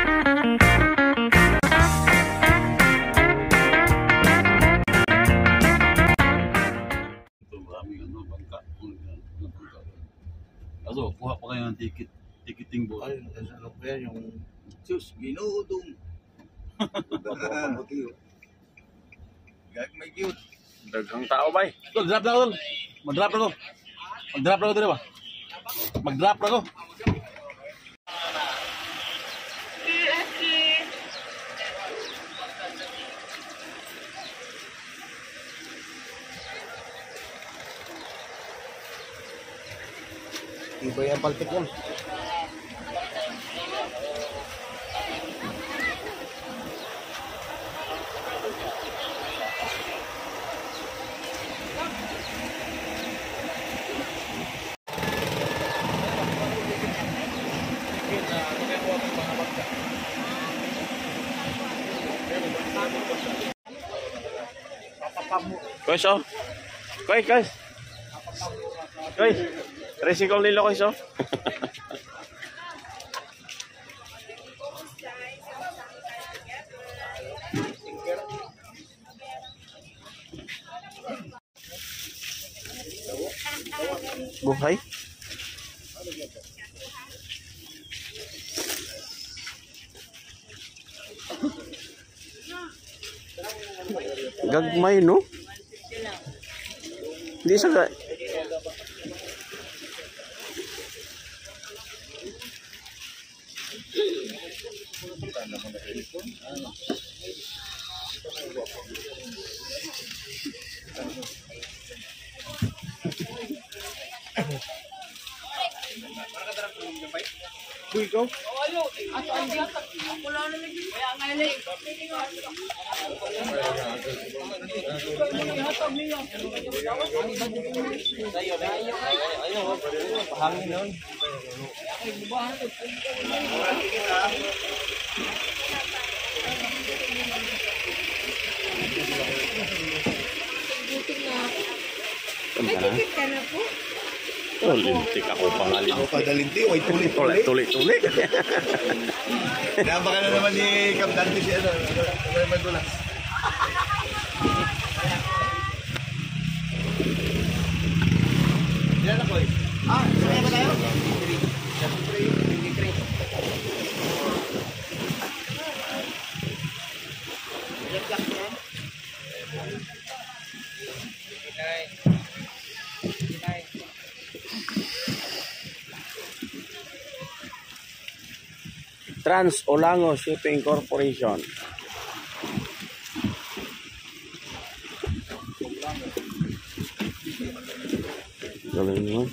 Kaso, kuha pa kayo ng ticketing board. Ay, ano pa yan yung... Sus, ginuudong. Gag may cute. Daghang tao ba eh? Drop na ako doon. Mag-drop na ako. Mag-drop na ako doon ba? Mag-drop na ako. Iba yung palpit yan. Guys, oh. Guys. Tricycle nila, guys, oh. Buhay. Gagmay, no? Hindi sa Ikaw? May ticket ka na po? oh, lintik ako pangalit. Ako padalinti, way tulit-tulit. Tulit. Baka na naman ni Cap Dante si ano naman tulas. Diyan ako eh. Sabay ba tayo? Trans Olango Shipping Corporation. Galing mo.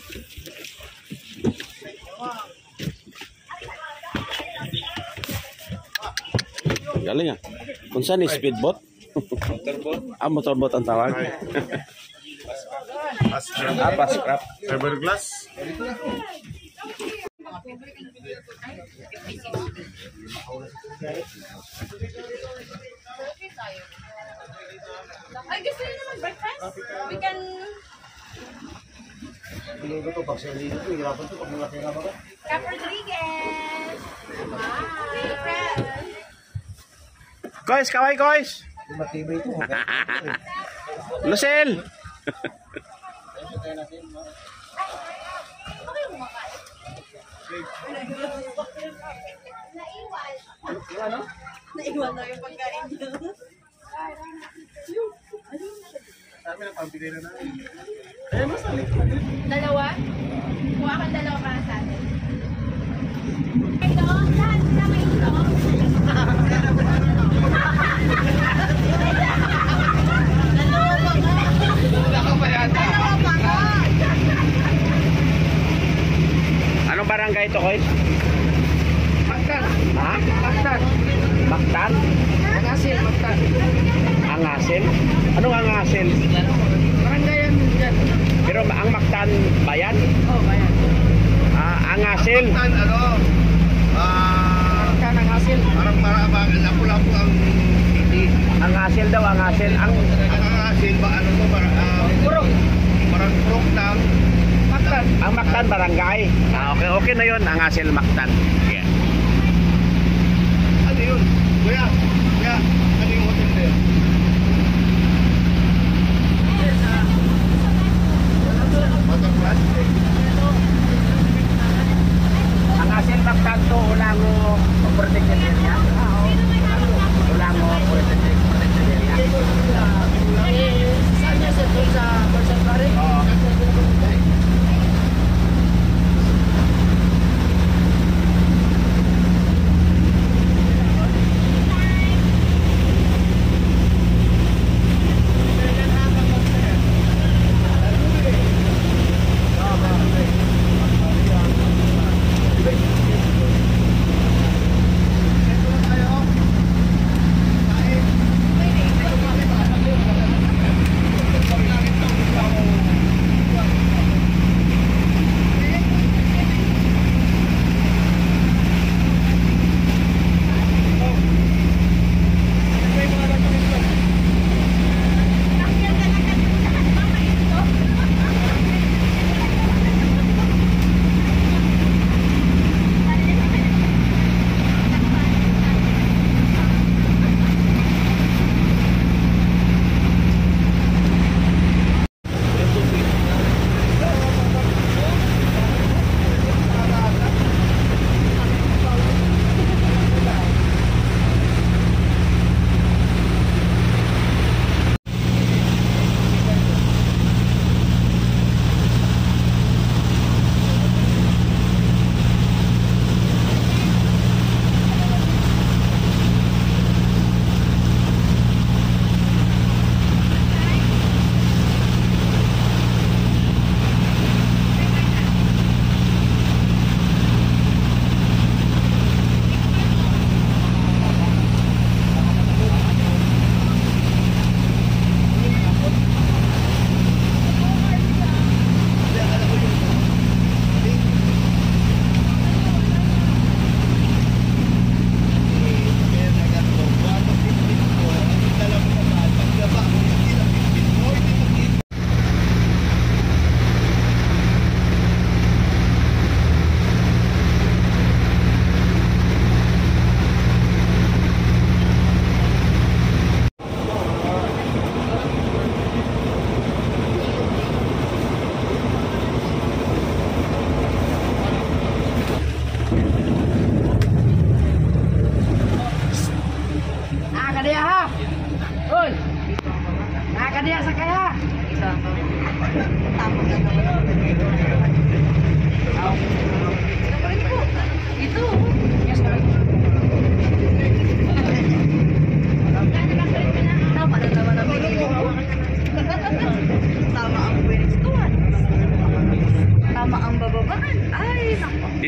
Galing ah. Kung saan speedboat? Motorboat. Motorboat ang tawag. Pascrap. Fiberglass. Ay, gusto niyo naman breakfast? We can... Piling ko ito, pag sa ilito, hirapan ito, pag mga kailangan ka. Cap Rodriguez! Wow! Guys, kaway guys. Matibay ito. Lucel. Naiwan na yung pagkain niyo. Sabi na pambili na namin. Dalawa? Kuha kang dalawa para sa atin. Ito, lahat na may ito. Anong barangay ito, guys? Mactan. Ha? Mactan. Mactan? Angasil, Mactan. Angasil? Anong Angasil? Barangay yan dyan. Pero ang Mactan bayan? Oh, bayan. Angasil? Tan ano? Mactan, Angasil. Parang marabang lapu-lapu ang hindi. Angasil daw, Angasil. Ang asin ba ano to Purok. parang prok lang. Mactan. Ang Mactan barangay. Okay na yun. Angasil, Mactan. Yeah.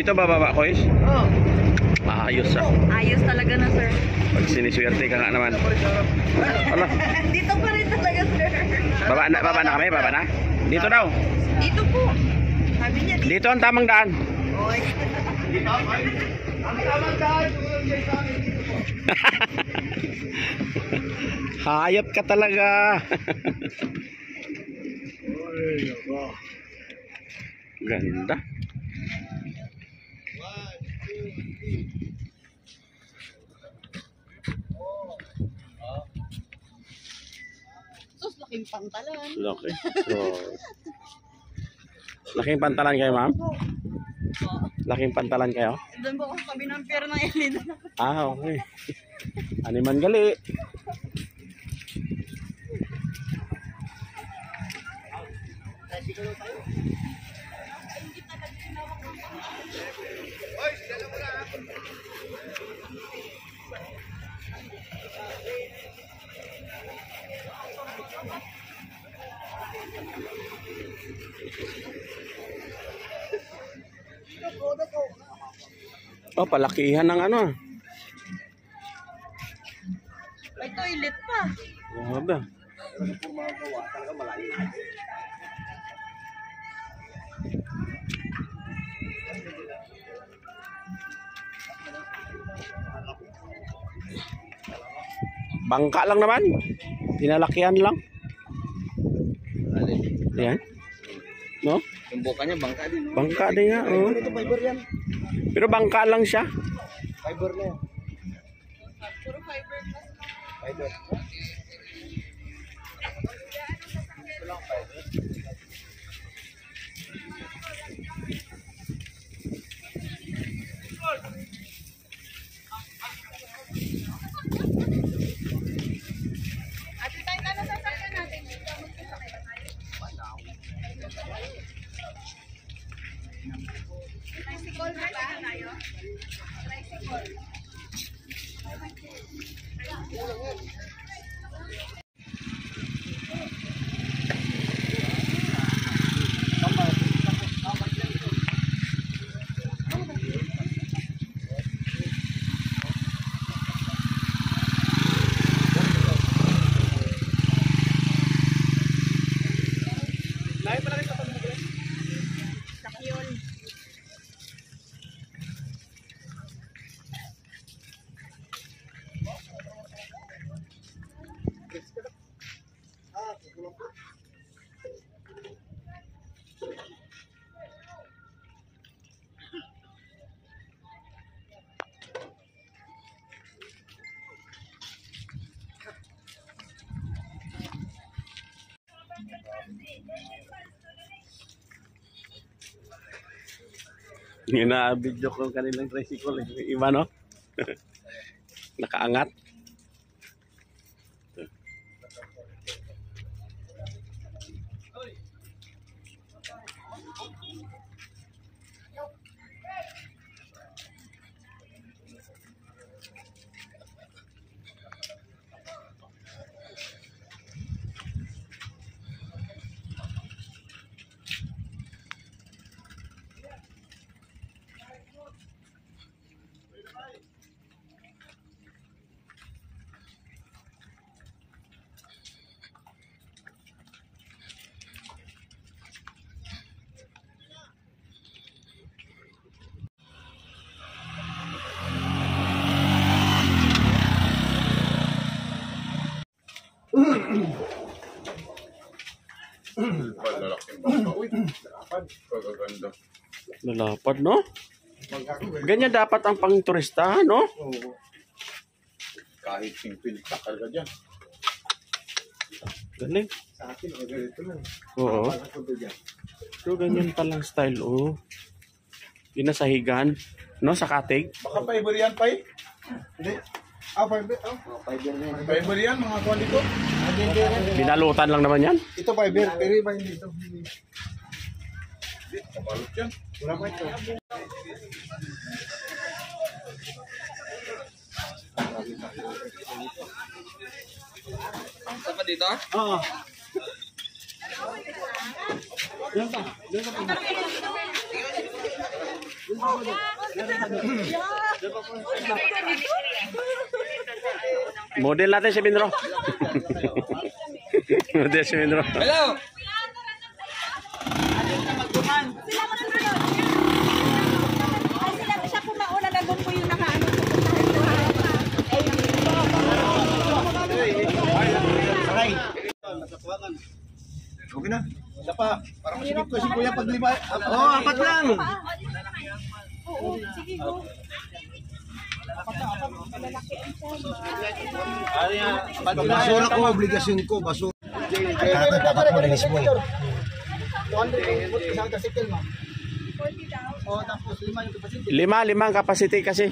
Dito bababa ko is? Oo. Ayos ah. Ayos talaga na, sir. Pag siniswerte ka nga naman. Ala, Dito pa rin talaga, sir. baba na kami, baba na. Dito daw. Dito po. Sabi niya, dito. Dito ang tamang daan. Oy. Ang tamang daan, tulad kayo sa amin dito. Hayop ka talaga. Ganda. Sus, laking pantalan. Laki. So, laking pantalan kayo, ma'am? Laking pantalan kayo? Doon po ako sa tabi ng pier ng Elida. Ah, okay. Animan gali. Oh, palakihan ng ano. May toilet pa. Grabe. Bangka lang naman. Pinalakihan lang. Yan. No? Yung buka niya, bangka din. Bangka din nga. Oh. Ito, fiber yan. Pero bangka lang siya. Fiber na yan. Puro fiber pa. Fiber. Ate tayo na nasasakyan natin. Tricycle na ba tayo? Tricycle. Sakyon. Ina-video ko kanilang tricycle. Iba, no? Nakaangat. Lalapad, no? Ganyan dapat ang pang-turista, no? Kahit 50 takarga dyan. Galing. Sa akin, o ganito lang. Oo. Pagkakunto dyan. So, ganyan palang style, oh. Pinasahigan, no? Sa katig. Baka fiber yan, Pai? Hindi. Fiber. Fiber na yan. Fiber yan, mga kuwan dito. Binalutan lang naman yan. Ito fiber, pero iba hindi ito. Hindi, kabalot yan. Wala pa ito. Saan pa dito? Oo. Model natin si Mindro. Model si Mindro. Hello! Sila mo na doon. Ay, sila siya po mauna na doon po yung nakaano. Okay na. Isa pa. Para masigit ko si Kuya pag lima. Oo, apat lang. Oo, sige go. Basura ko, obligasyon ko. Basura. Dapat mo linis mo eh. 240 isang tricycle, ma'am. 40 daw. Oo, tapos 5 yung capacity. Lima ang capacity kasi.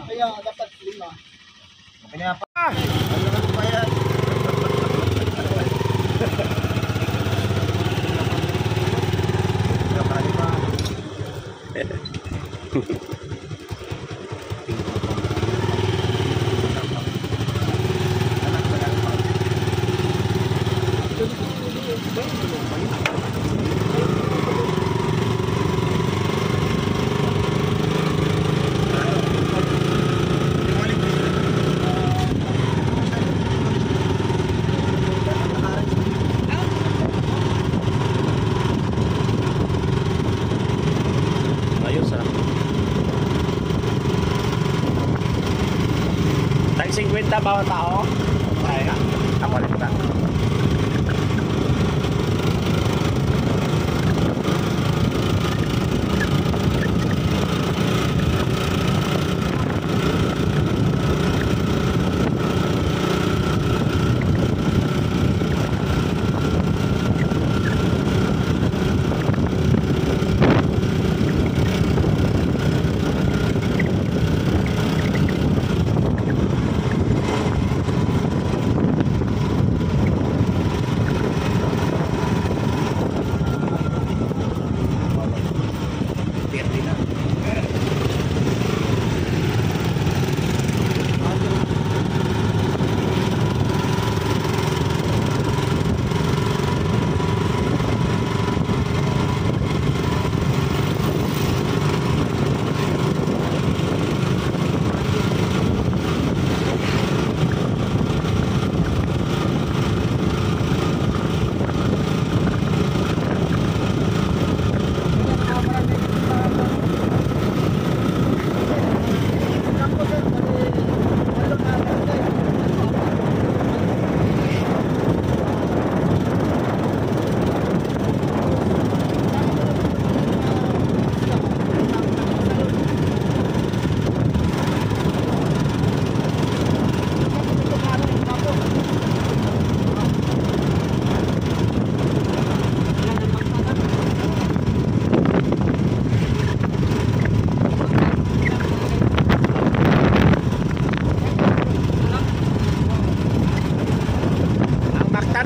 Kaya dapat 5. Okay na pa. Ano naman ito kaya? Ayos ah. Tag 50 bawat tao. Ay, kapalit na.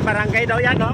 Barangay daw yan, no?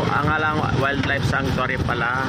Angalang Wildlife Sanctuary pala.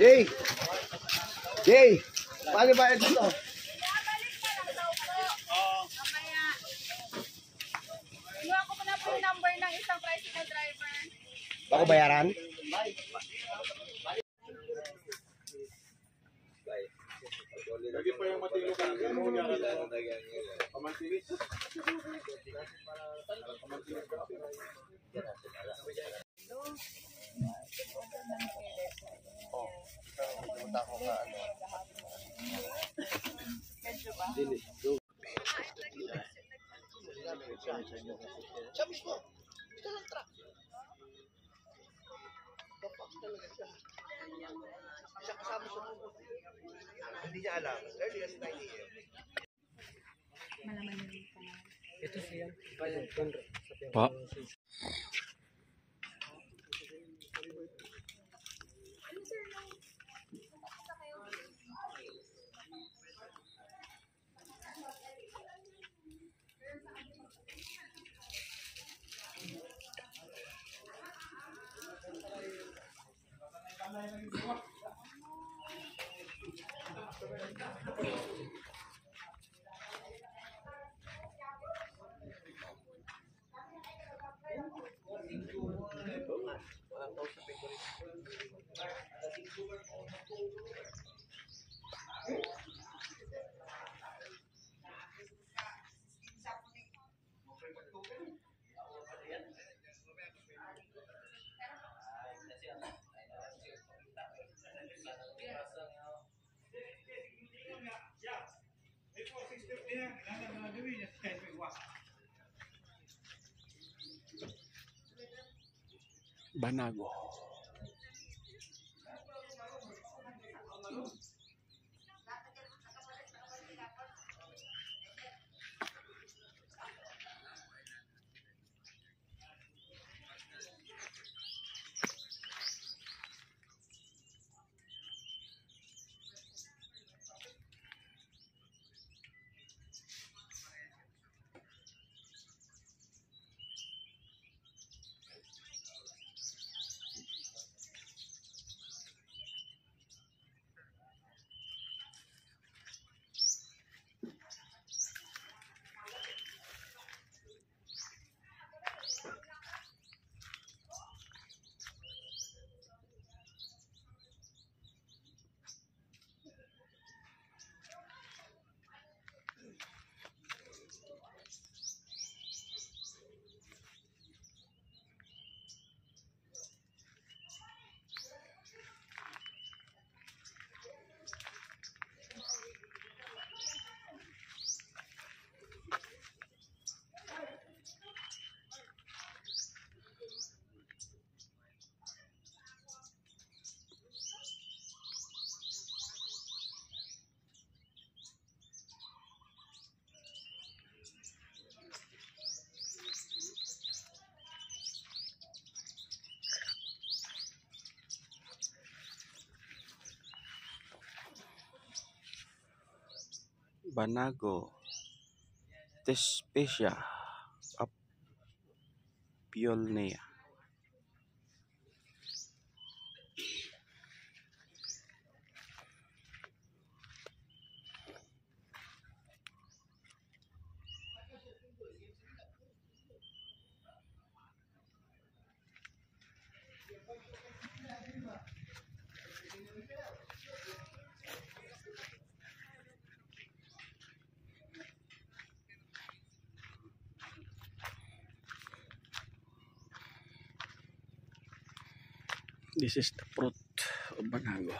Jay! Jay! Paano ba dito? Balik ka lang daw po. Mamaya. Inuha ko na po yung number ng isang tricycle driver. Ako bayaran? Lagi pa yung matino ka. Pamantinis. Hindi niya alam. Early as 9 a.m. Pa. Banago. Banago. Thespesia Apollonia. This is the fruit of banago.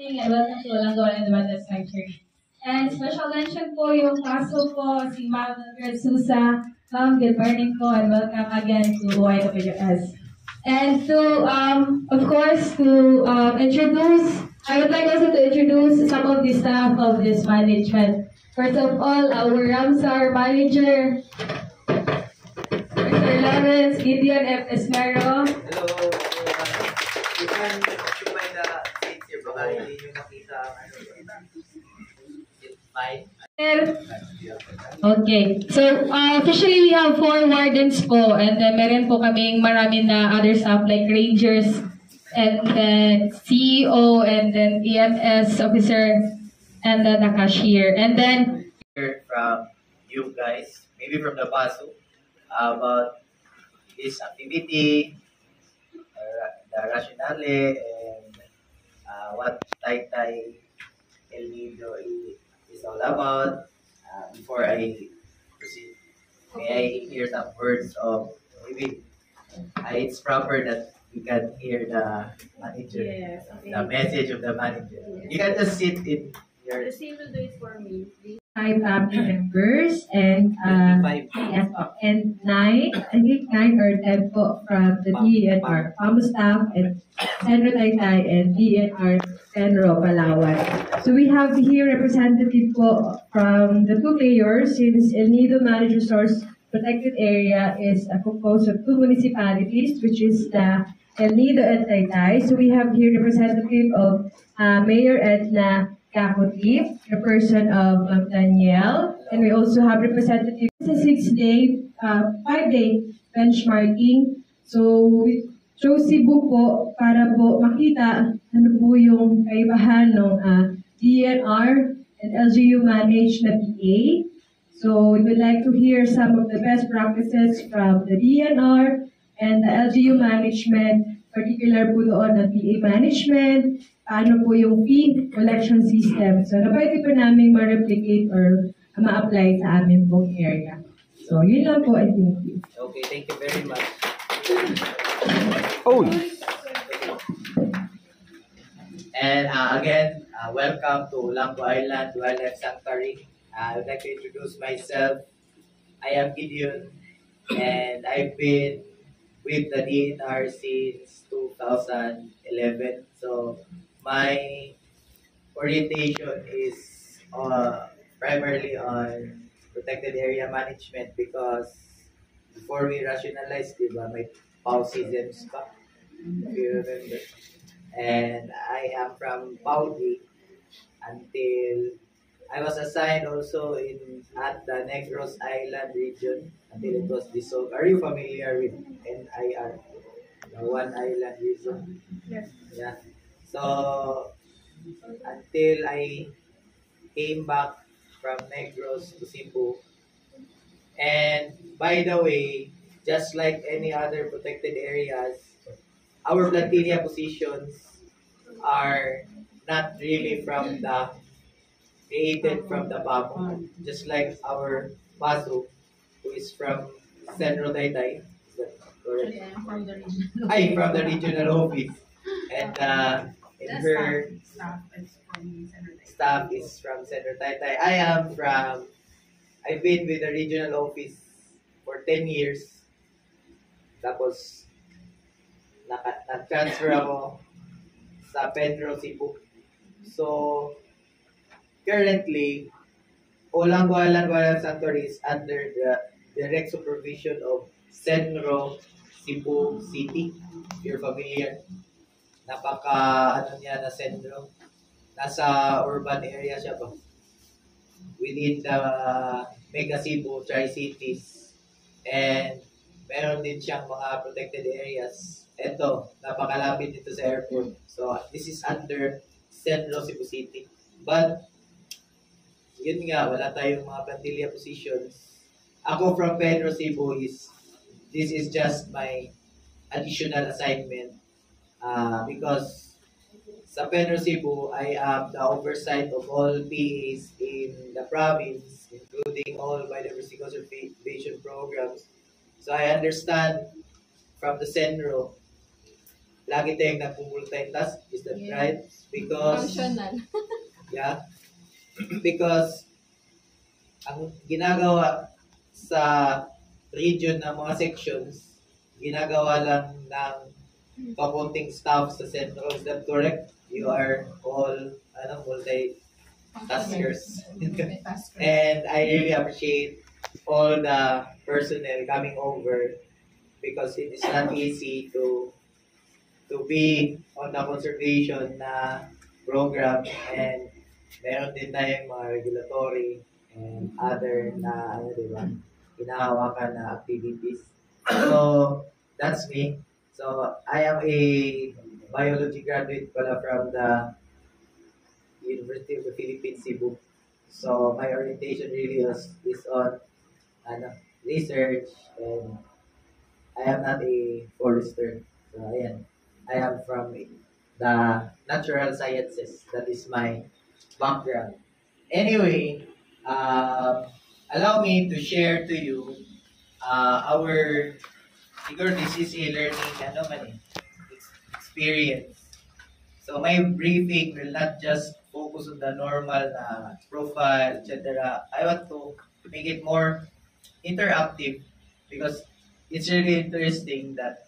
Welcome to Langgawan and Dumatas Sanctuary. And special mention po yung kaso po, si Ma'am Mildred Sousa. Ma'am, good morning po and welcome again to YWS. And to, of course, to I would like also to introduce some of the staff of this management. First of all, our Ramsar manager, Mr. Lawrence Gideon F. Esmero. Hello, you can occupy the seats here, baka hindi nyo makita it's fine. Okay. So, officially we have 4 wardens po and then meron po kaming marami na other staff like rangers and then CEO and then EMS officer and then the cashier. And then Heard from you guys, maybe from the PASO, about this activity, the rationale, and what Taytay El Nido is all about. Before I proceed, may I hear some words of maybe it's proper that you can hear the manager, Yes, okay. the message of the manager. You can just sit in your same will do it for me. 5 family members and 25. yes, and 9, I think 9 or 10 po from the DNR, PAMO staff and Senro Taytay and DNR Senro Palawan. So we have here representative po from the 2 players since El Nido Managed Resource Protected Area is composed of 2 municipalities, which is the El Nido and Taytay. So we have here representative of Mayor Edna Kakuti, the person of Danielle, and we also have representative sa 6-day, 5-day benchmarking. So we chose Cebu po para po makita ano po yung kaibahan ng DNR and LGU managed na PA. So we would like to hear some of the best practices from the DNR and the LGU management, particular po doon ng PA management, paano po yung fee collection system. So na pwede po namin ma-replicate or ma-apply sa amin pong area. So yun lang po, and thank you. Okay, thank you very much. Oh, And again, welcome to Langko Island Wildlife Sanctuary. I would like to introduce myself. I am Gideon, and I've been with the DNR since 2011. So my orientation is primarily on protected area management because before we rationalize, diba, may PAU-CISMs pa, if you remember. And I am from PAU-D until I was assigned also at the Negros Island region until it was dissolved. Are you familiar with NIR? The One Island region? Yes. Yeah. So, until I came back from Negros to Cebu. And by the way, just like any other protected areas, our plantilla positions are not really created from the PAMO, just like our PASU, who is from Centro Taytay. Is that correct? From the region. From the regional office. And her staff is from Centro Taytay. I've been with the regional office for 10 years. Tapos, nag-transfer ako sa Pedro, Cebu. So, currently, Langko Island Wildlife Sanctuary is under the direct supervision of Centro Cebu City. If you're familiar. Na Centro. Nasa urban area siya ba? Within the Mega Cebu, Tri-Cities. And meron din siyang mga protected areas. Ito, napakalapit dito sa airport. So, this is under Centro Cebu City. But, yun nga, wala tayong mga plantilla positions. Ako from Pedro Cebu this is just my additional assignment because sa Pedro Cebu, I am the oversight of all PAs in the province, including all biodiversity conservation programs. So I understand from the Centro, lagi tayong nagpumultitask, is that right? Because, Functional. yeah, because ang ginagawa sa region ng mga sections, ginagawa lang ng kapunting staff sa Centro. Is that correct? You are all multi-taskers. And I really appreciate all the personnel coming over because it is not easy to be on the conservation na program, and meron din tayong mga regulatory and other na hinahawakan na activities. So, that's me. So, I am a biology graduate pala from the University of the Philippines, Cebu. So, my orientation really is on research, and I am not a forester. So, ayan. I am from the natural sciences. That is my background. Anyway, allow me to share to you our this is a learning experience. So my briefing will not just focus on the normal profile, etc. I want to make it more interactive because it's really interesting that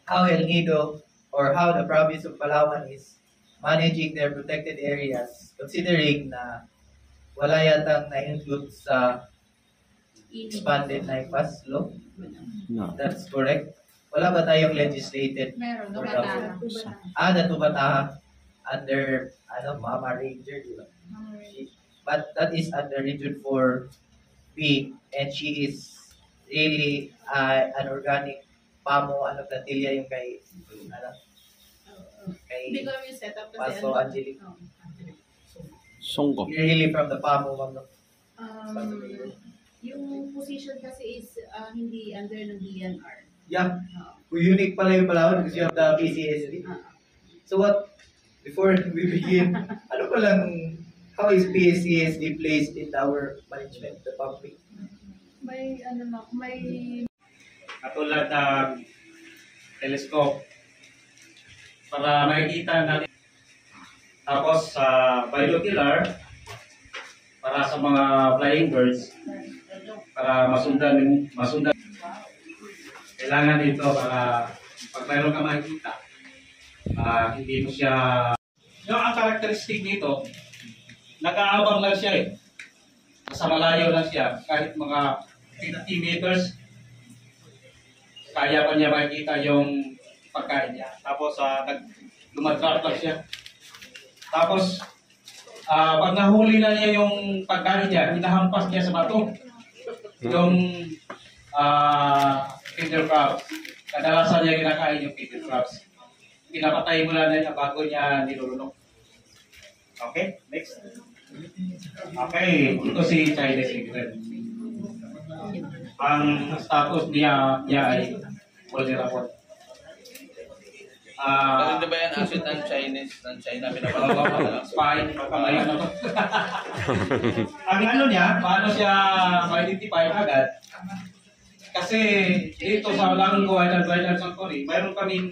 how El Nido or how the province of Palawan is managing their protected areas, considering na wala yatang na-include sa expanded NIFAS law. no. That's correct. Wala ba tayong legislated? Meron, for Tubataha. the Tubataha under Mama Ranger, di ba? But that is under Region 4B, and she is really an organic PAMO, plantilla yung kay Hindi ko namin set up kasi Paso Angelic. Songko. Really from the PAMO, ma'am, no? Yung position kasi is hindi under ng DNR. Yeah. Unique pala yung Palawan because you have the PCSD. So what, before we begin, ano pa lang, how is PCSD placed in our management, the public? May Katulad ng telescope para makikita natin. Tapos sa binocular para sa mga flying birds para masundan. Kailangan dito para pag mayroon ka makikita, hindi mo siya... Yung ang karakteristik nito, nag-aabang lang siya eh. Nasa malayo lang siya, kahit mga 50 meters, kaya pa niya makikita yung pagkain niya. Tapos lumatrap lang siya. Tapos, pag nahuli na niya yung pagkain niya, hinahampas niya sa bato. Yung feeder crabs. Kadalasan niya kinakain yung feeder crabs. Pinapatay mo lang niya bago niya nilulunok. Okay, next. Okay, ito si Chinese Egret. Ang status niya ay vulnerable. Hindi ba yan asset ng China pinapagawa? Spy, pagkamaya na to. Ang ano niya, paano siya ma-identify agad? Kasi dito sa Lango Island Sanctuary, mayroon kaming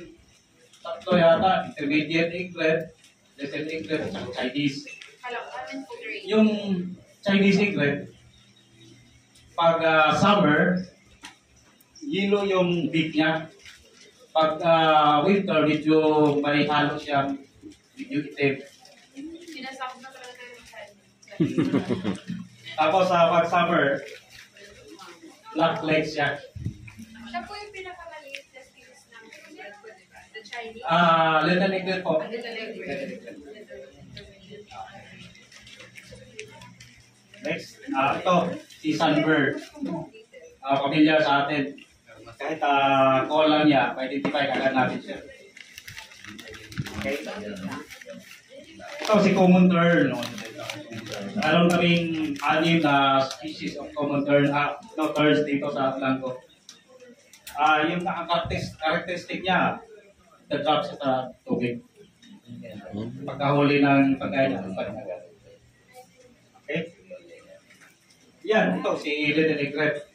tatlo yata, intermediate egret, little egret, at Chinese. Yung Chinese egret, pag summer, yellow yung beak niya. Pag winter, medyo may halo siyang medyo itim. Tapos pag summer, black legs siya. Siya po yung pinakamaliit na species ng the Chinese. Little egret po. Next, ito, si sunbird. Pamilyar sa atin. Kahit call lang niya, ma-identify kagad natin siya. Okay? Ito si common tern. Meron kaming 6 na species of common tern, terns dito sa Atlanco. Yung characteristic niya, the drops sa tubig. Pagkahuli ng pagkain ng agad. Okay? Yan, ito si little egret.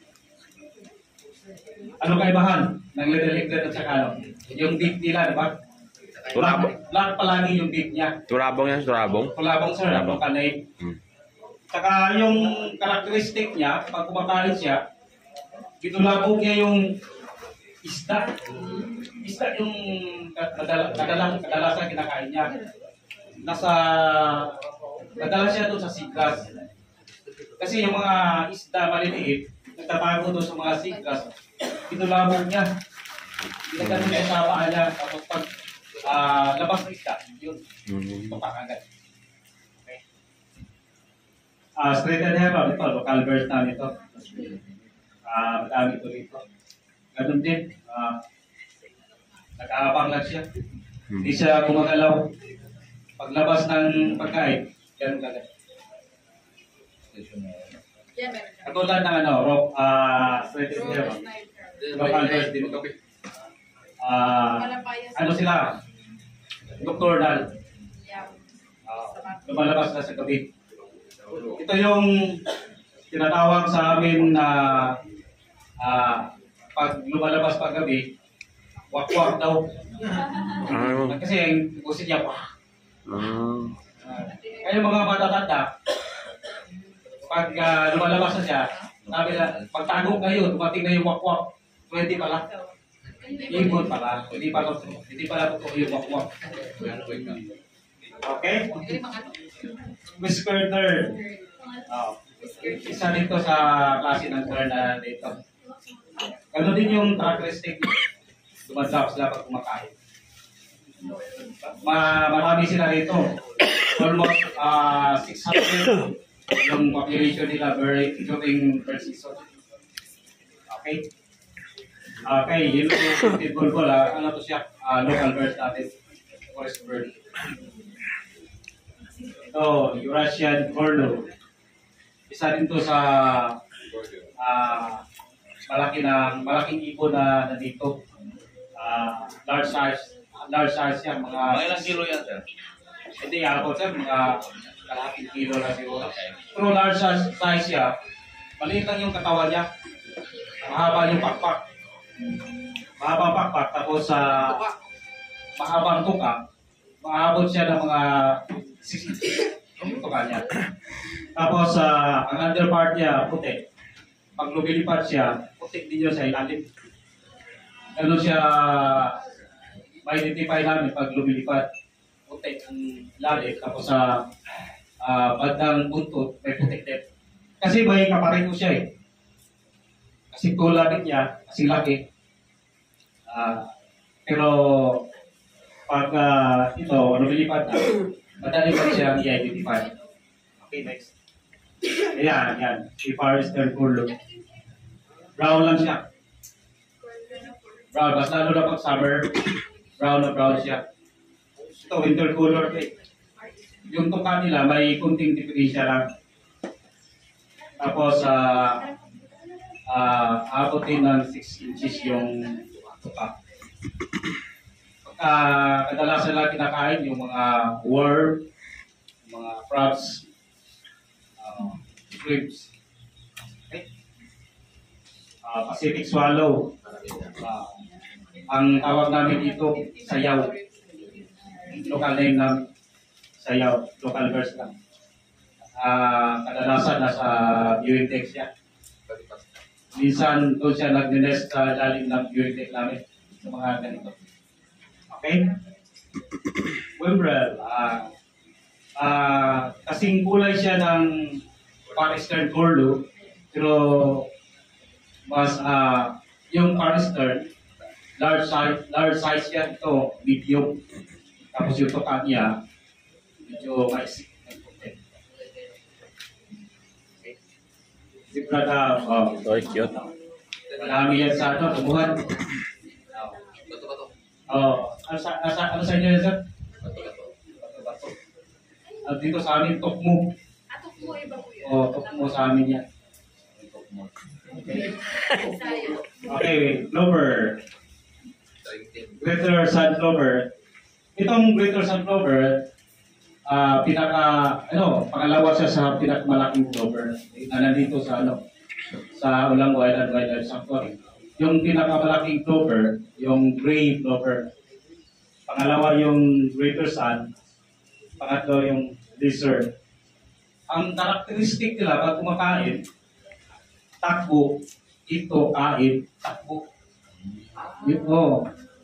Ano kaibahan ng little egret at saka ano? Yung beak nila, diba? Turabong. Black palagi yung beak niya. Turabong yan, turabong. Kulabong sir, Turabong. kanay. Saka yung karakteristik niya, pag kumakain siya, pinulabog niya yung isda. Isda yung kadalasan kinakain niya. Nadala siya doon sa seagrass. Kasi yung mga isda maliliit, nagtatago doon sa mga seagrass, pinulabog niya. Ginagano niya sa paa niya, tapos pag labas ng isda, yun, tupak agad. Okay. Straighted herald, ito, local bird namin ito. Madami ito dito. Ganun din, nag-aabang lang siya. Hindi siya gumagalaw. Paglabas ng pagkain, ganun agad. Katulad ng straighted herald. Local bird din ito. Ano sila? Nocturnal. Lumalabas na sa gabi. Ito yung tinatawag sa amin na pag lumalabas pag gabi, wakwak daw. Kasi yung pusin niya, wak. Kaya mga matatanda, pag lumalabas na siya, sabi na, pagtago kayo, dumating na yung wakwak, 20 pala. Ibon pala, hindi pala totoo yung wakwak. Okay? Whisker tern. Isa dito sa klase ng tern na dito. Gano'n din yung characteristic. Dumadrop sila pag kumakain. Marami sila rito. Almost 600 yung population nila during bird season. Okay? Okay, yun yung pitbull. Ano to siya? Local bird natin. Forest bird. Ito, Eurasian Corlo. Isa din to sa malaking ibon na nandito. Large size yan, Mga ilang kilo yan, sir? hindi ako sir, mga kalahating kilo na siguro. Pero large size siya, maliit lang yung katawan niya. Mahaba yung pakpak. Mahaba pakpak, tapos mahabang tuka. Maabot siya ng mga 60 yung tuka niya. Tapos ang underpart niya, puti. Pag lumilipad siya, puti din yun sa ilalim. Ganun siya ma-identify namin pag lumilipad. Puti ang lalim. Tapos sa bandang buntot, may puti din. Kasi may kapareho siya eh. Kasi tulad niya, kasi laki. Pero pag ito, lumilipad na, madali pa siya i-identify. Okay, next. Ayan. Si Forester Curlew. Brown lang siya. Brown. Mas lalo na pag summer, brown na brown siya. Ito, winter color eh. Yung tuka nila, may kunting diferensya lang. Tapos, abutin ng 6 inches yung tuka. Kadalasan lang kinakain yung mga worm, mga crabs, crabs. Okay. Pacific swallow. Ang tawag namin dito, sayaw. Local name namin, sayaw. Local verse lang. Kadalasan nasa viewing text siya. Minsan doon siya nag-nest sa lalim ng viewing text namin sa mga ganito. Okay? Wimbrel. Kasing kulay siya ng Forester Curlew, pero mas yung Forester large size yan, ito medium. Tapos yung tuka niya medyo maisik. Okay. Zebra na Sorry, cute. marami yan sa tubuhan. Ano sa inyo yan, sir? Bato. Dito sa amin, tokmo. Tokmo sa amin yan. Okay, clover. Greater sun clover. Itong greater sun clover, pangalawa siya sa pinakamalaking clover na nandito sa sa Ulang Wildlife Sanctuary. Yung pinakamalaking clover, yung gray clover. Pangalawa yung greater sun, pangatlo yung lizard. Ang karakteristik nila pag kumakain, takbo, ito, kain, takbo.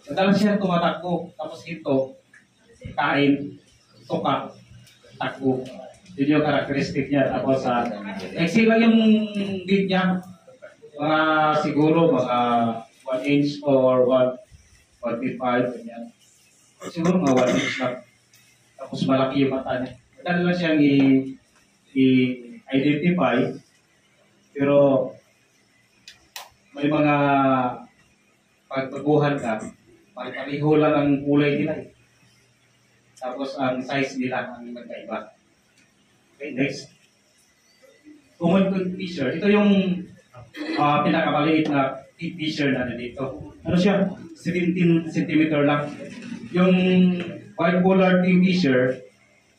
Madalas siya tumatakbo, tapos ito, kain, tuka, takbo. Yun yung karakteristik niya. Tapos lang yung big niya, siguro mga 1 inch or 1.5 ganyan. Siguro mga 1 inch lang. Tapos malaki yung mata niya. Madali lang siyang i-identify. Pero may mga pagbaguhan ka, pariho lang ang kulay nila eh. Tapos ang size nila ang magkaiba. Okay, next. Common Kingfisher. Ito yung pinakamaliit na kingfisher na dito. Ano siya? 17 cm lang. Yung white-collared kingfisher,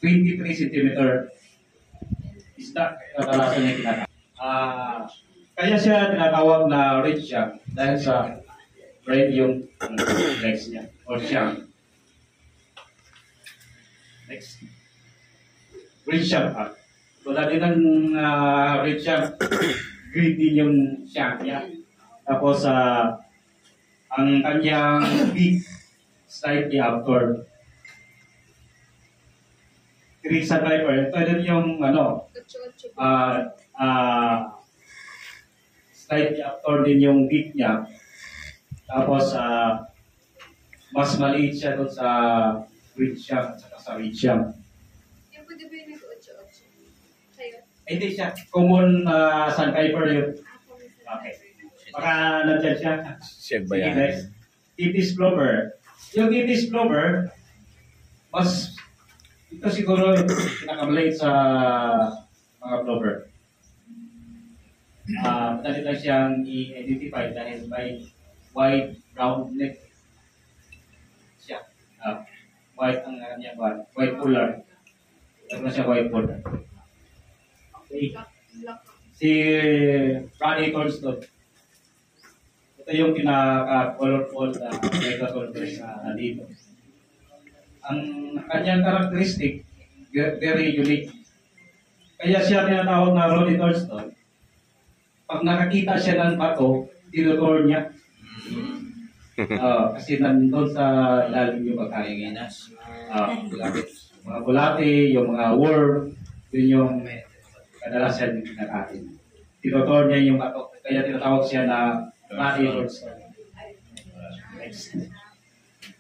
23 cm. Isda, kadalasan niya kinakain. Kaya siya tinatawag na red shank dahil sa red yung legs niya, or shank. Next. Red shank. Tulad din ng red shank, green din yung shank niya. Tapos, ang kanyang beak, slightly upward. Sa driver, ito din yung slightly upward din yung beak niya. Tapos, mas maliit siya doon sa red shank at saka sa red shank. Yung pwede ba yung nag-8-8? Kayo? Hindi siya. Common sandpiper yun. Okay. Baka nandyan siya. Siya ba yan? Next. Itis plover. Yung itis plover, mas Ito siguro pinakamalate sa mga blower. Madali lang siyang i-identify dahil by white, round neck siya. White ang kanyang white polar. Ito na siya white polar. Okay. Si Rodney Thornton. Ito yung pinaka-colorful na megacolor na dito. Ang kanyang characteristic, very unique. Kaya siya tinatawag na Rodney Thornton. Pag nakakita siya ng bato, tinutur niya. Kasi nandun sa ilalim yung pagkain. Mga bulate, yung mga worm, yun yung kadalasan yung kinakain. Tinutur niya yung bato. Kaya tinatawag siya na Rodney Thornton. Next.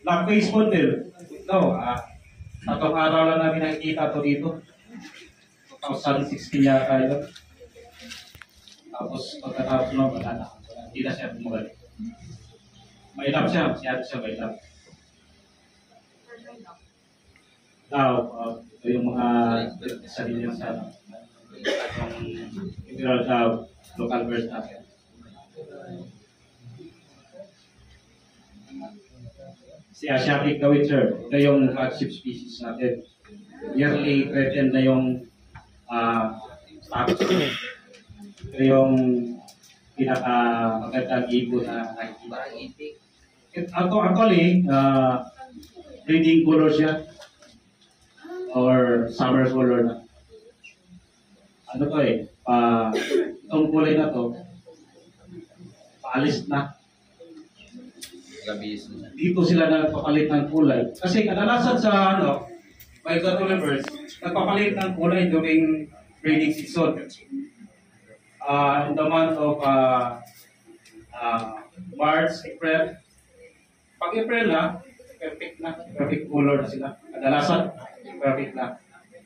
Black-face model. Ito, atong araw lang namin nakikita ito dito. 2016 yata yun. Tapos pagkatapos no, wala na. Hindi na siya bumalik. Mailap siya, masyado siya mailap. Now, ito yung mga sarili niya sa Imperial Daw, local birds natin. Si Asiatic Dowitcher, ito yung flagship species natin. Yearly threatened na yung status. Ito yung pinaka-magandang ibon na nakikita. Actually, breeding color siya or summer color na. Ano to itong kulay na to, paalis na. Dito sila nagpapalit ng kulay. Kasi kadalasan sa migratory birds, nagpapalit ng kulay during breeding season. In the month of March, April. Pag April na, perfect color na sila. Kadalasan, perfect na.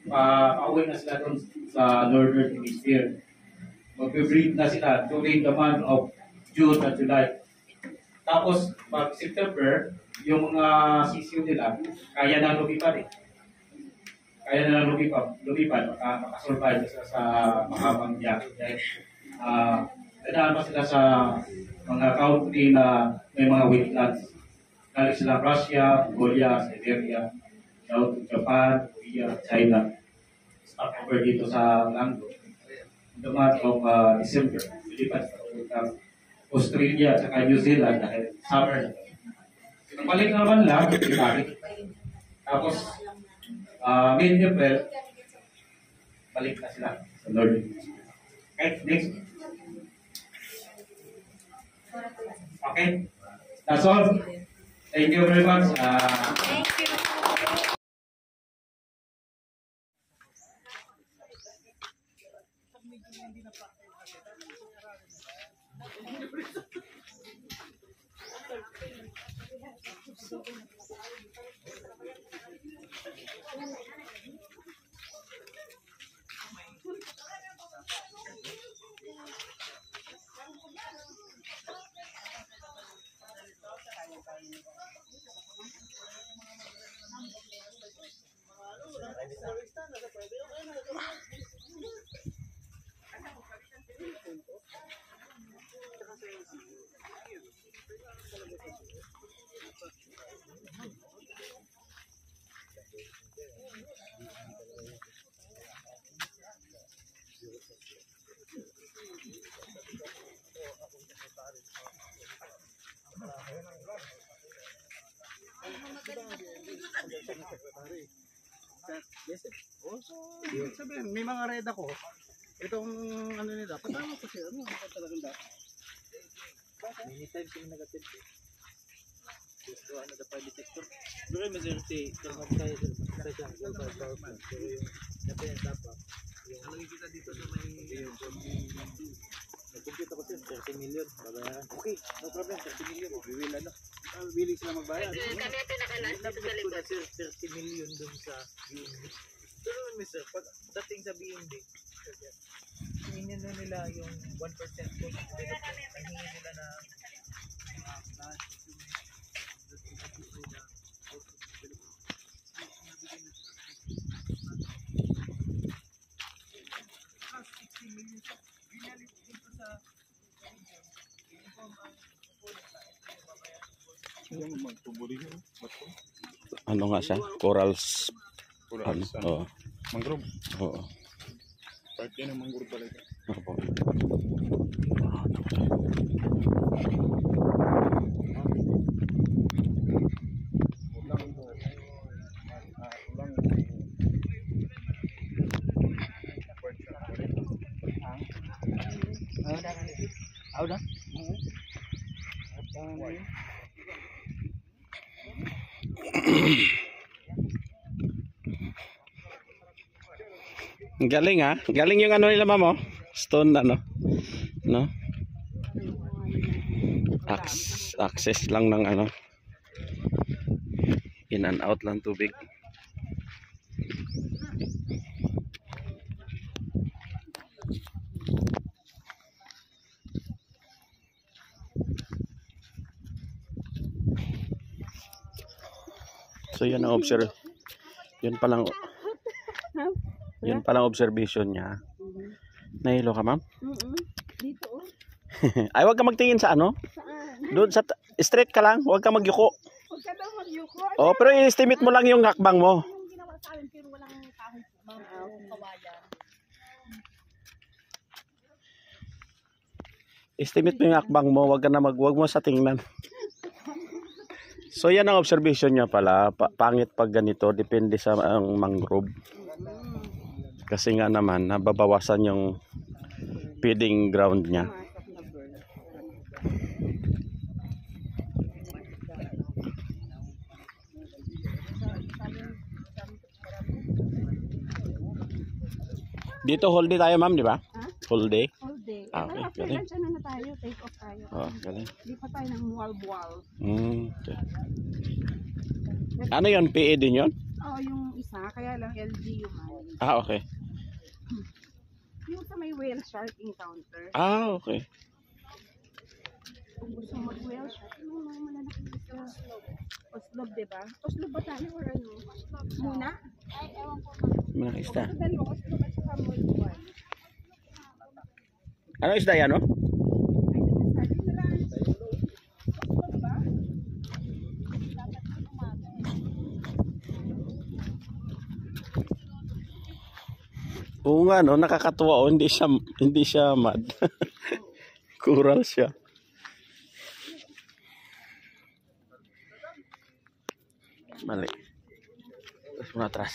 Pauwi na sila doon sa Northern Hemisphere. Mag-breed na sila during the month of June at July. Tapos, pag September, yung mga sisiyo nila, kaya na lumipad Kaya na lumipad, makasurvive sila sa mahabang biyahe. Dahil, dadaan pa sila sa mga country na may mga wetlands. Galing sila Russia, Mongolia, Siberia, down to Japan, Korea, China. Stop over dito sa Langdo. In the month of December, lumipad sa Australia at New Zealand dahil summer na. Balik naman lang, ibalik. Tapos, mid-April, balik na sila sa Lord. Okay, next. Okay, that's all. Thank you very much. Thank you. Sabihin, may mga red ako. Itong ano nila, patama ko siya. Ano ang talagang dati? Many times yung negative. Gusto ano na pwede detector. Pero may sirti. Kapag tayo sa siyang global power plant. Pero yung sabi yung tapa. Ang nakikita dito sa may nag-compute ako sir, 30 million. Babayaran. Okay, no problem, 30 million. Will ano? Willing sila magbayad. Kami ang pinakalas dito sa likod. Sir, 30 million dun sa BNB. Pero sir, pag dating sa BNB, hingin na nila yung 1% po. Hingin nila na Ano nga siya? Corals. Ano? Oo. Mangrove. Oo. Part yan ng mangrove pala ito. Opo. Galing ah. Galing yung ano nila mamo. Stone ano. No? Access lang ng ano. In and out lang tubig. So yun ang yun palang observation niya. Nahilo ka, ma'am? Dito oh. Ay, wag ka magtingin sa ano? Doon sa straight ka lang, wag ka magyuko. Huwag ka daw magyuko. Oh, pero i-estimate mo lang yung hakbang mo. Yung ginawa sa amin pero walang kahoy ma'am, kawayan. Estimate mo yung hakbang mo, wag mo sa tingnan. So yan ang observation niya pala, pangit pag ganito, depende sa ang mangrove. Kasi nga naman, nababawasan yung feeding ground niya. Dito whole day tayo ma'am, di ba? Whole day? All day. Ah, okay, galing. Lunch na tayo, take off tayo. Oh, galing. Hindi pa tayo ng mual-bual. Okay. Ano yun? PE din yun? Oo, yung isa, kaya lang LG yung ano. Ah, okay. Yung sa may whale shark encounter. Ah, okay. Kung gusto mo mag-whale shark, yung mga malalaki sa Oslob, diba? Oslob ba tayo or ano? Muna? Ay, ewan ko. Mga isda. Dalawa, Oslob at saka Molbuan. Ano isda yan, no? Oo nga, no? Nakakatuwa, oh. Hindi siya mad. Coral siya. Mali. Terus muna atras.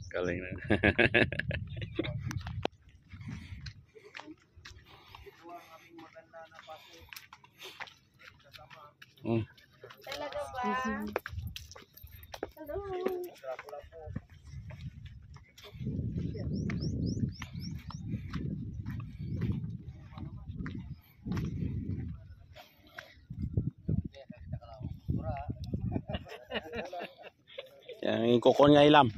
Galing na. Talaga ba? Hello. Yang kokon nga ilam.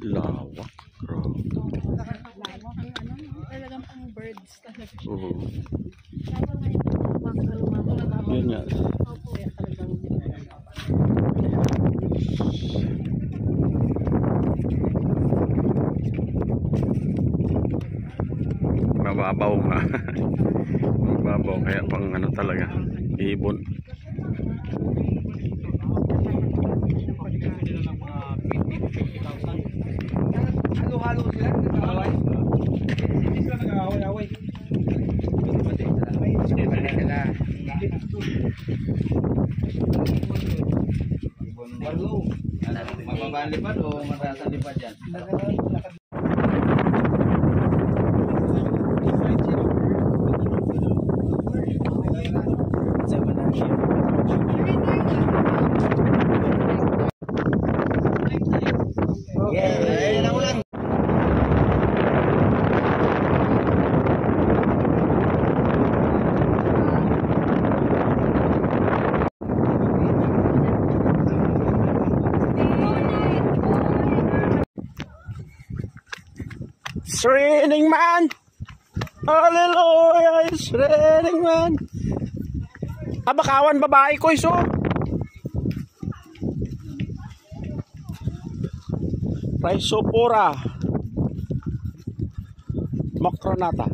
Lawak, bro. Talagang pang birds talaga. Oo. Lalo na yung Yun nga. Opo, kaya talagang Mababaw nga. Mababaw kaya pang ano talaga. Ibon. Halo-halo sila, nag-aaway. Hindi sila nag-aaway-away. Mababalipad o matatalipad yan? It's raining, man! Hallelujah! It's raining, man! Bakawan babae ko iso. Rhizopora Macronata.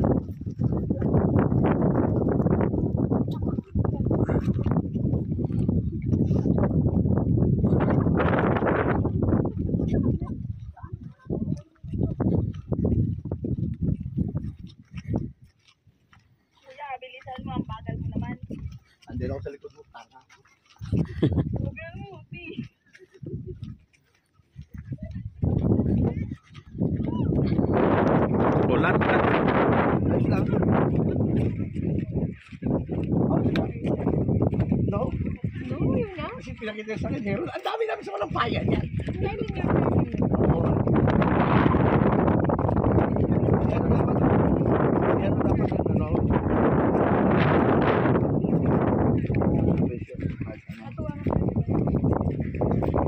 kuya, bilisan mo, ang bagal mo naman. Andun ako sa likod mo, tanga. Bagal mo, Ti. Ulan ka. Ayos lang. No? No, yun nga. Kasi pinakita sa akin, Harold, ang dami namin sa walang bayan yan. Hindi niya. Yan dapat yung ano.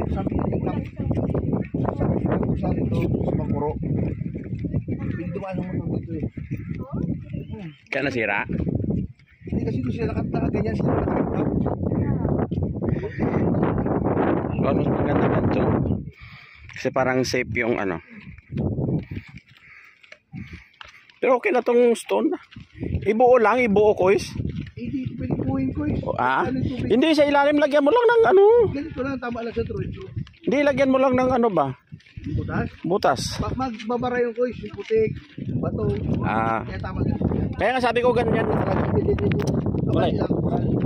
Sabi niya yung kap. Sabi niya yung sa dito, sa Maguro. Pindumaan ng mga dito eh. Kaya nasira? Hindi kasi doon sila nakataka, ganyan sila nakataka. Ano maganda ganito? Kasi parang safe yung ano. Pero okay na tong stone. Ibuo lang, ibuo ko is. Hindi ko pwede buuin ko eh. Ah? Ano yung tubig? Hindi sa ilalim, lagyan mo lang ng ano. Ganito lang, tama lang sa truito. Hindi, lagyan mo lang ng ano ba? Butas. Butas. Magbabara yung kois, yung putik, bato. Ah. Kaya tama ganito. Kaya nga sabi ko ganyan na talaga. Wala eh.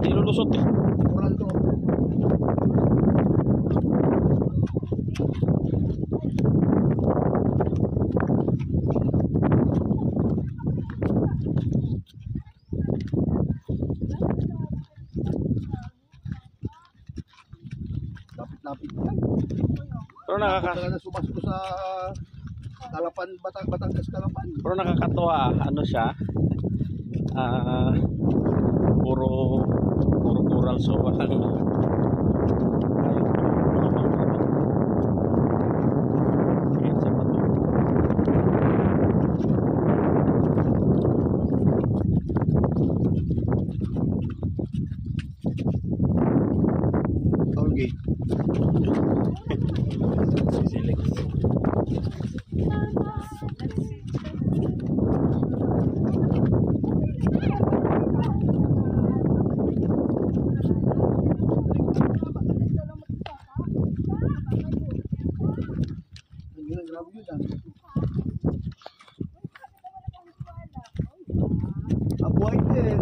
Nilulusot eh. Moral to. Lapit-lapit lang. Pero Talaga na sumasko sa Kalapan, Batangas Kalapan. pero nakakatuwa, ano siya? Puro rural, so walang Sisilik. Abuhay din.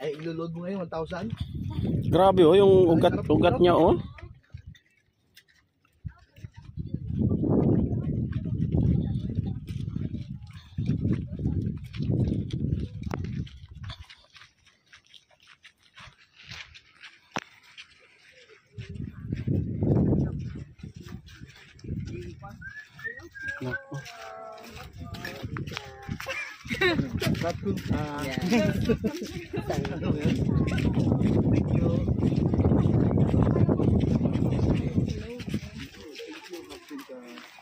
Ay, iloload mo ngayon, 1,000? Grabe oh, yung ugat niya oh. Raccoon ka. Ano yan? Thank you.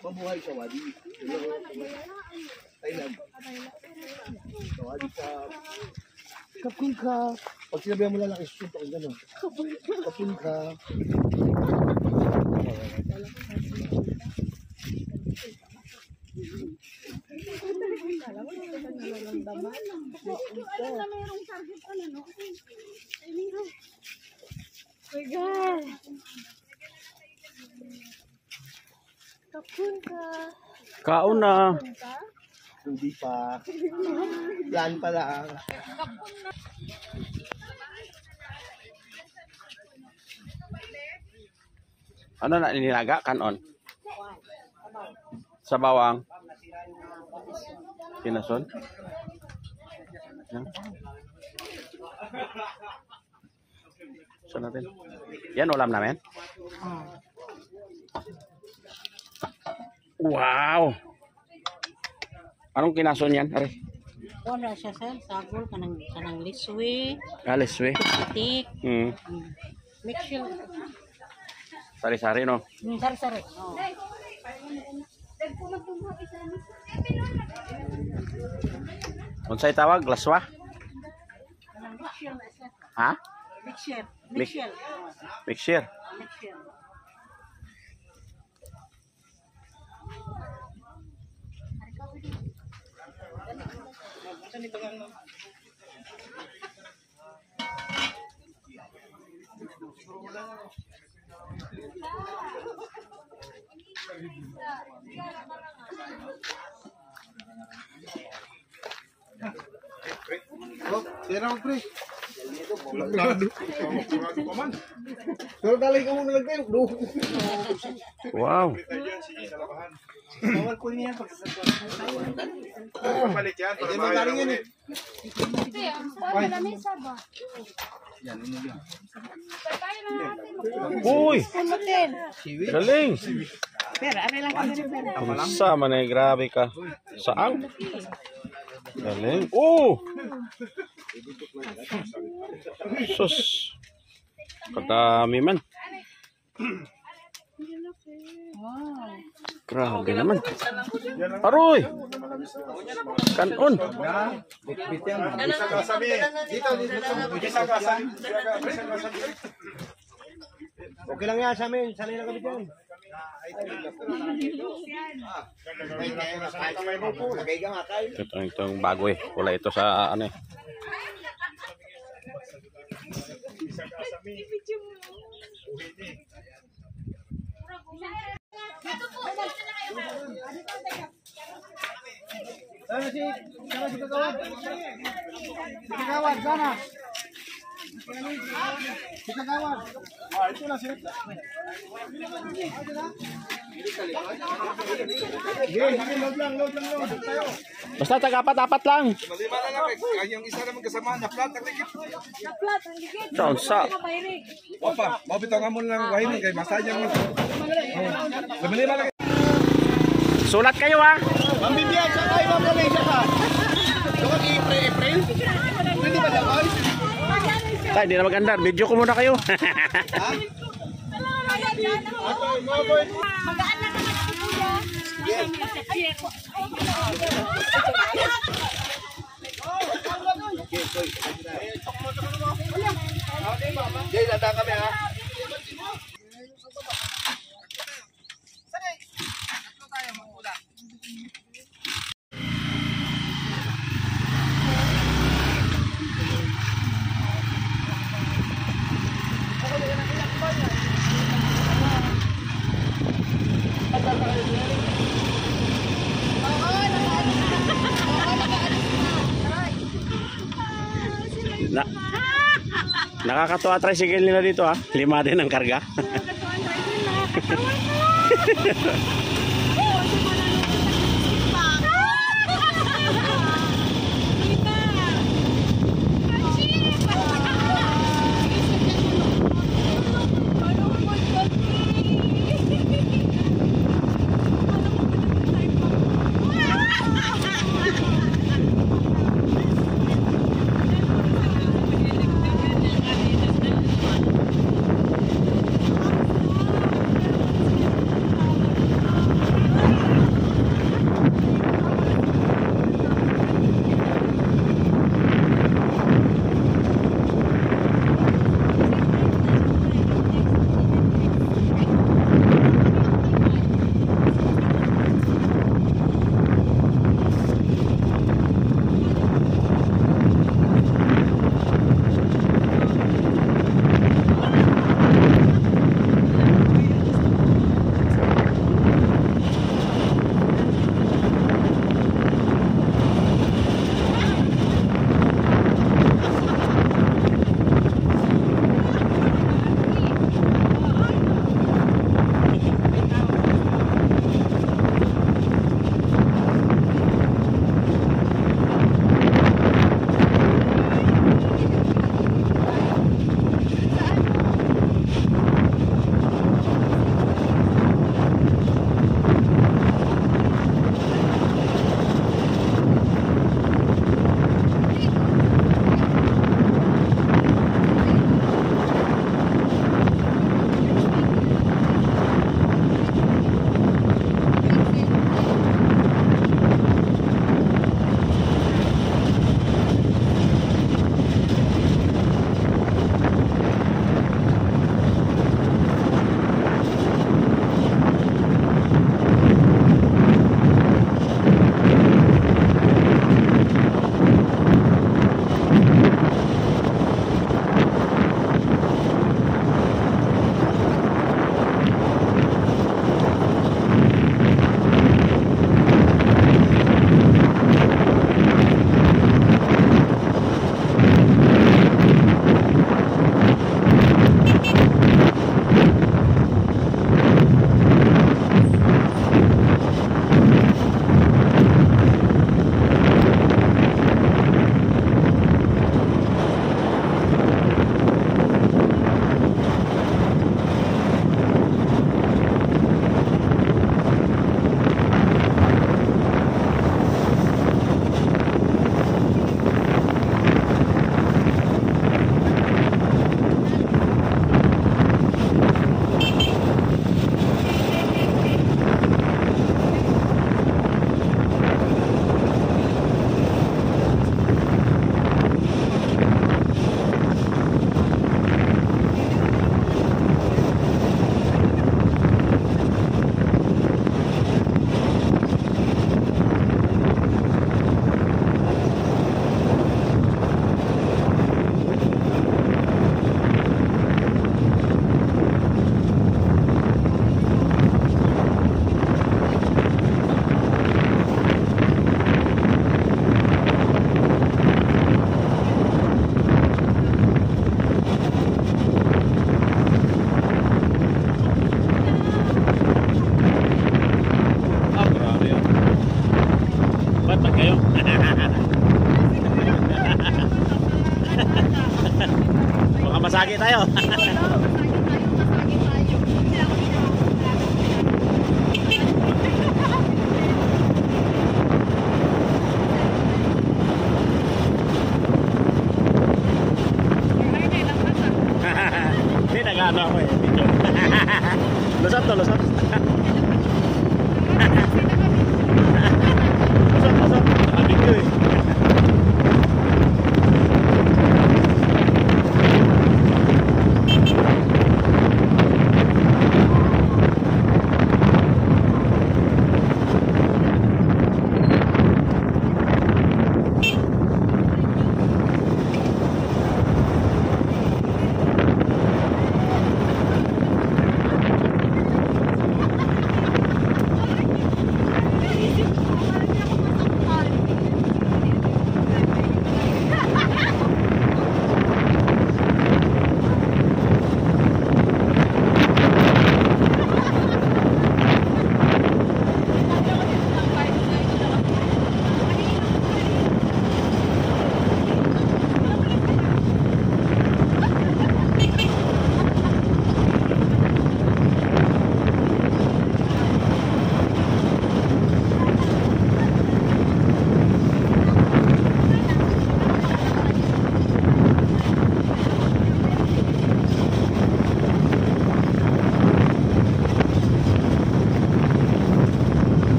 Mabuhay sa Wadi. Thailand. Sa Wadi ka. Kapun ka. Pag sinabihan mo lalaki, susunto ko gano'n. Kapun ka. Kaon na. Hindi pa. Plan pa lang. Ano na nilinaga kanon? Sa bawang. Kinason. Yan. So natin. Yan ulam namin. Wow. Anong kinason yan? Are. Wala siya sir, sagol kanang liswi, Aliswe. tik, mixture, Sari-sari no. sari-sari. Oh. Unsay tawag? Laswa? Kanang mixture na siya. Ha? Mixture. Mixture. Mixture. Oh, tira mo pre. Pero galing ka muna lang kayo. Wow. Bawal ko niya balik yan. Hindi mo galing yan eh. Uy! Galing! Pero, ano lang kami rin, pero. Sama na grabe ka. Saan? Galing. Oh! Sus. Kadami man. Grabe naman. Aroy! Kanon. Okay lang yan sa amin. Sanay na kami dyan. Itong bago eh. Wala ito sa ano eh. Sana si Kagawad. Si Kagawad, sana. Si Kagawad. Ito na sila. Load lang tayo. Basta taga-apat-apat lang. Malima na lang yung isa naman kasama na flat ang ligit. Sound sa. Opa, mabitaw nga muna ng wahinin kay masaya mo. Malima lang. Sulat kayo ha. Mambibiyag sa kayo, Malaysia ka. Doon April? Hindi ba dakoy? Tay, di na maganda. Video ko muna kayo. Magaan na naman ako, kuya. Jay, lata kami ha. Na Nakakatuwa tricycle nila dito ha. 5 din ang karga. Nag-ano ako eh. Video. Lusot to, lusot. Lusot. Naka-video eh.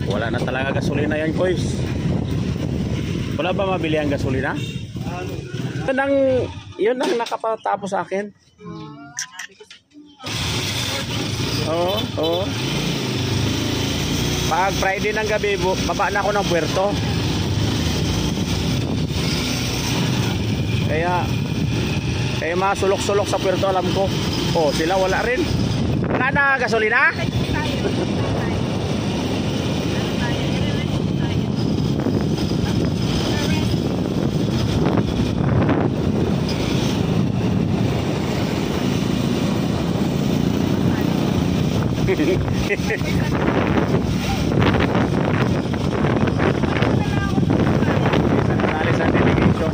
Wala na talaga gasolina yan, boys. Wala ba mabili ang gasolina? Yun ang nakapatapos sa akin. Oo, oo. Pag Friday ng gabi, baba na ako ng puerto. Kaya masulok-sulok sa puerto, alam ko. Oh, sila wala rin. Wala na gasolina? tayo. Ano tayo? I-rest tayo. I-rest. Nanalo sa delegation.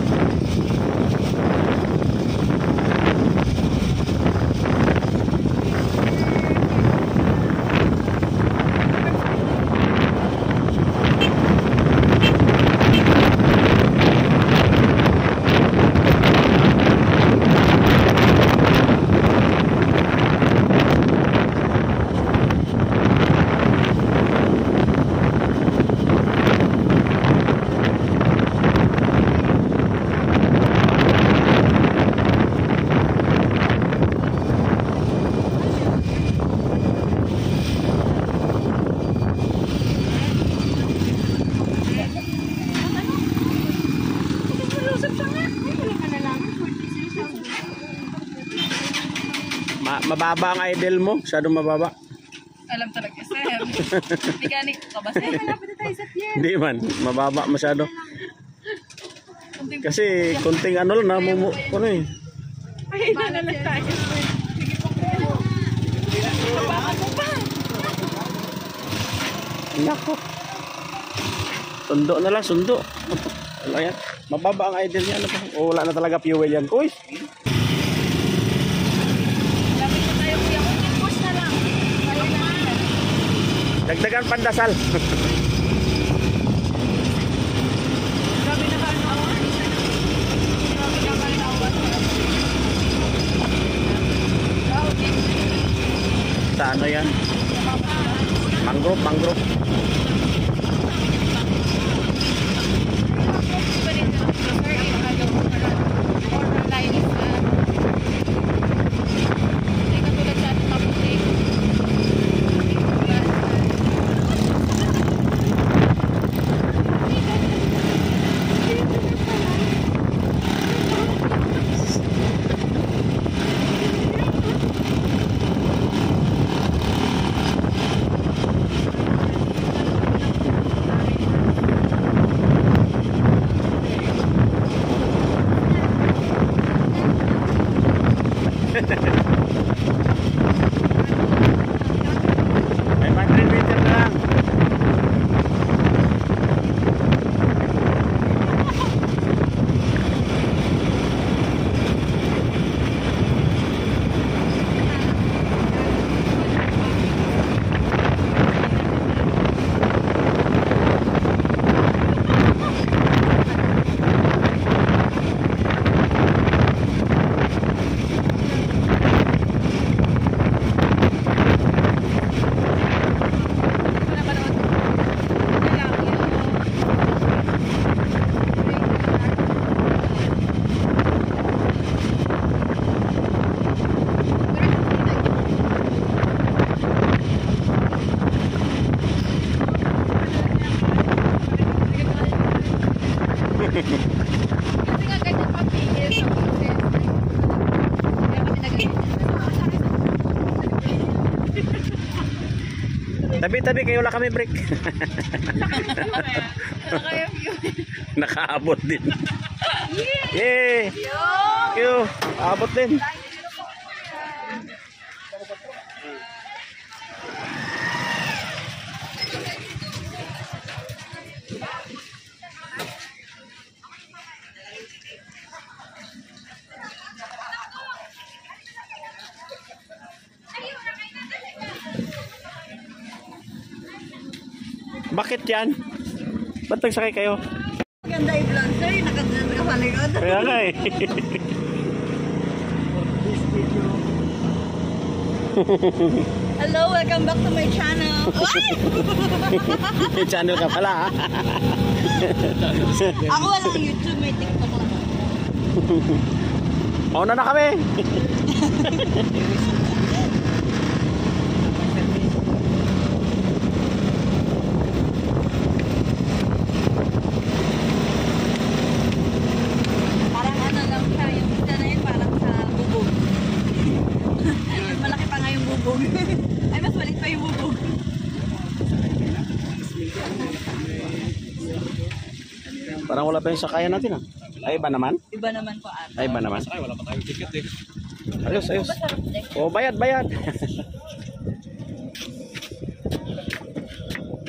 Mababa ang idol mo, masyadong mababa. Alam talaga, sir. Mechanic ka ba, sir? Malapit na tayo sa pier. Hindi man, mababa masyado. Kasi kunting ano lang, ano eh. Ay, na lang tayo. Sige po. Habakan mo pa. Nako. Sundo na lang, sundo. Wala yan. Mababa ang idol niya. Ano pa? O wala na talaga fuel yan. Uy! Lapit na tayo, kuya. Kunting push na lang. Kaya na. Dagdagan pandasal. Grabe na kaano ako. Grabe na kaano ako. Sa ano yan? Mangrove, mangrove. May 100 meter na lang. Kasi nga ganyan papigil sa process. Kaya kami Tabi-tabi kayo, wala kami break. Kaya view. Nakaabot din. Yay! Yo! Abot din. Bakit yan? Ba't nagsakay kayo? Maganda i-vlog, sir. Nakakalikod. Kaya nga eh. Hello, welcome back to my channel. May channel ka pala ha? Ako walang YouTube, may TikTok lang. Mauna na kami. Parang ano lang siya, yung isa na yun parang sa bubog. Malaki pa nga yung bubog. Ay, mas maliit pa yung bubog. Parang wala pa yung sakayan natin ah. Ay, iba naman? Iba naman po ate. Ay, iba naman. Ay, wala pa tayong ticket eh. Ayos, ayos. Oh, bayad, bayad.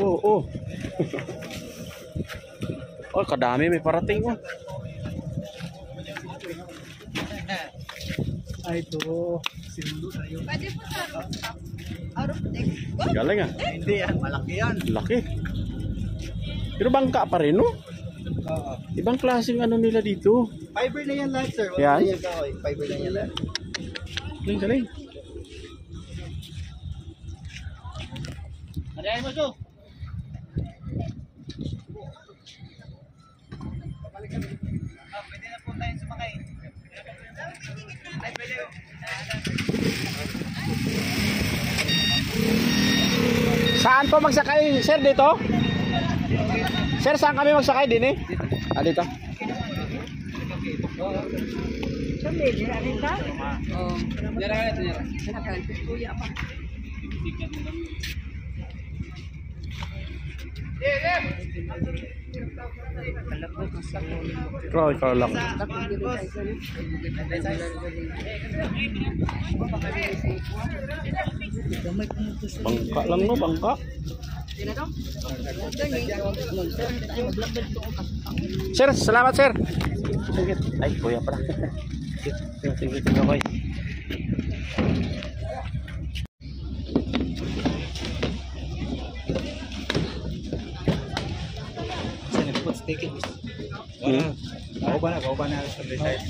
Oh, oh. Oh, kadami may parating oh. Ay, ito. Sinundo tayo. Pwede po sa rooftop. Galing ah. Hindi yan, malaki yan. Laki. Pero bangka pa rin no? Ibang klaseng ano nila dito. Fiber na yan lahat, sir. Yan? Yan kahoy. Fiber na yan lahat. Galing, galing. Ariay mo to. Pwede na po tayo sumakay. Ay, pwede. Saan po magsakay, sir, dito? Sir, saan kami magsakay din eh? Ah, dito. Ikaw, ikaw lang. Bangka lang no, bangka. Sir, salamat sir. Sige. Ay, kuya pala. Sige, sige, sige, okay. Kau ba na sa design?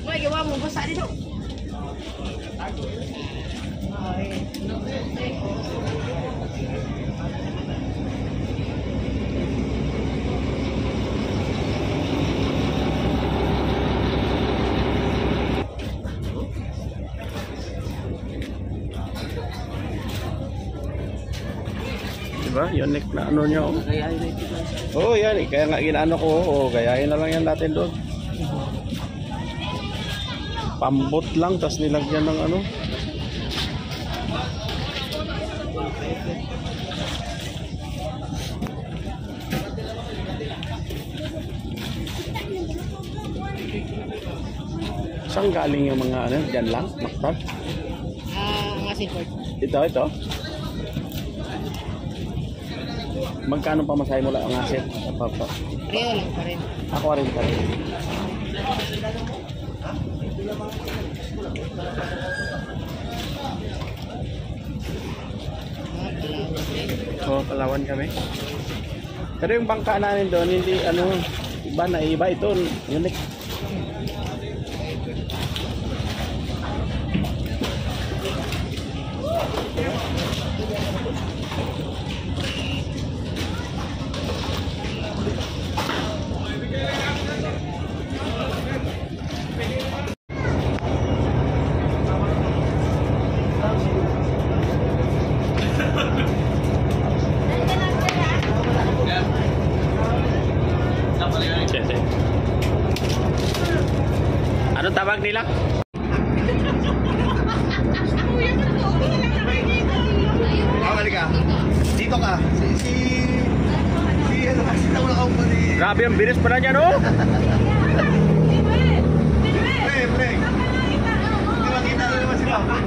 May gawa mo basa dito. Diba? Unique na ano nyo. Oh, yan. Kaya nga ginano ko. Oh, gayahin na lang yan natin doon. Pambot lang, tas nilagyan ng ano. Saan galing yung mga ano? Diyan lang? Maktab? Ang asin port. Ito, ito. Magkano pa masahe mo lang ang asin? Papa. Pareho lang pa rin. Ako rin pa rin. Oh, Palawan kami. Pero yung bangka namin doon, hindi ano, iba na iba ito, unique. Ano tawag nila? Bawal ka. Dito ka. Ano kasi na wala akong pali. Grabe ang bilis pala niya, no? Pre. Hindi makita na naman si Papa.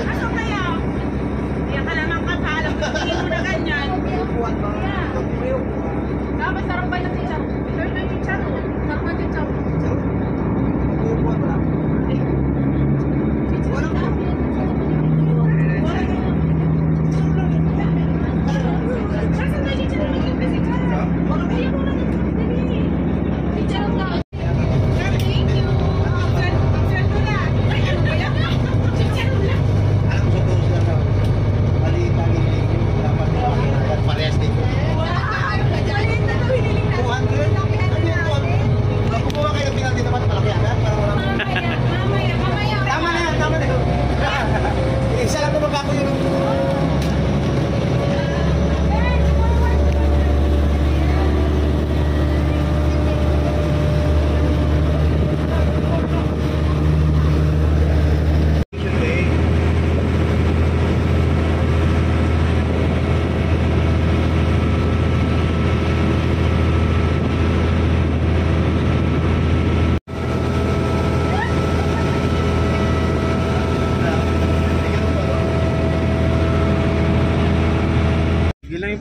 Ano kaya? Yan ka naman kakalam. Tingin mo na ganyan. Dapat sarang ba yung teacher? Sir na yung teacher. Sarang ba yung teacher?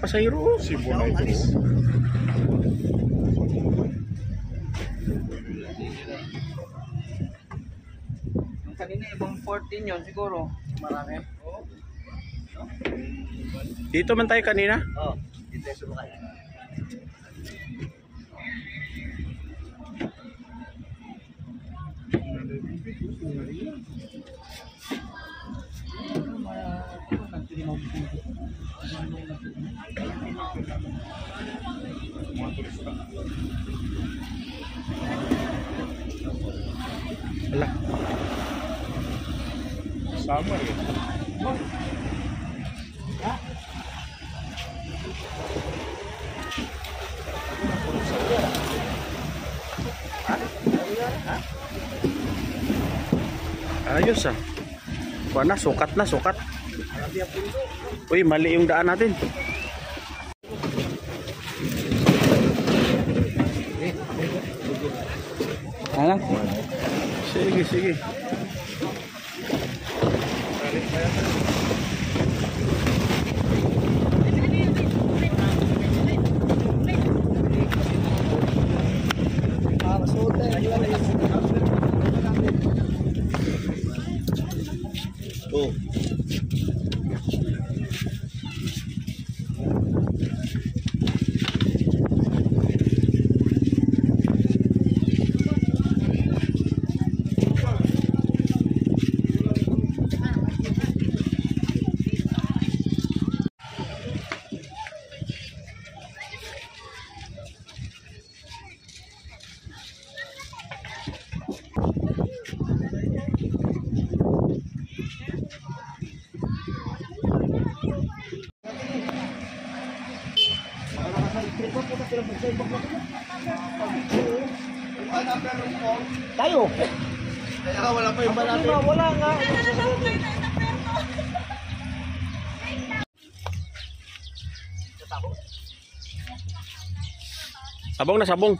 pasahero. Cebu na ito. Yung kanina, ibang 14 yun siguro. Marami. Dito man tayo kanina. Oh, dito yung subukan. Ala. Sama rin. Ayos ah. Kuha na, sukat na, sukat. Uy, mali yung daan natin. Ano? Sige, sige. Oh. Tayo. Kaya wala pa yung malapit. Wala nga. Sabong na sabong.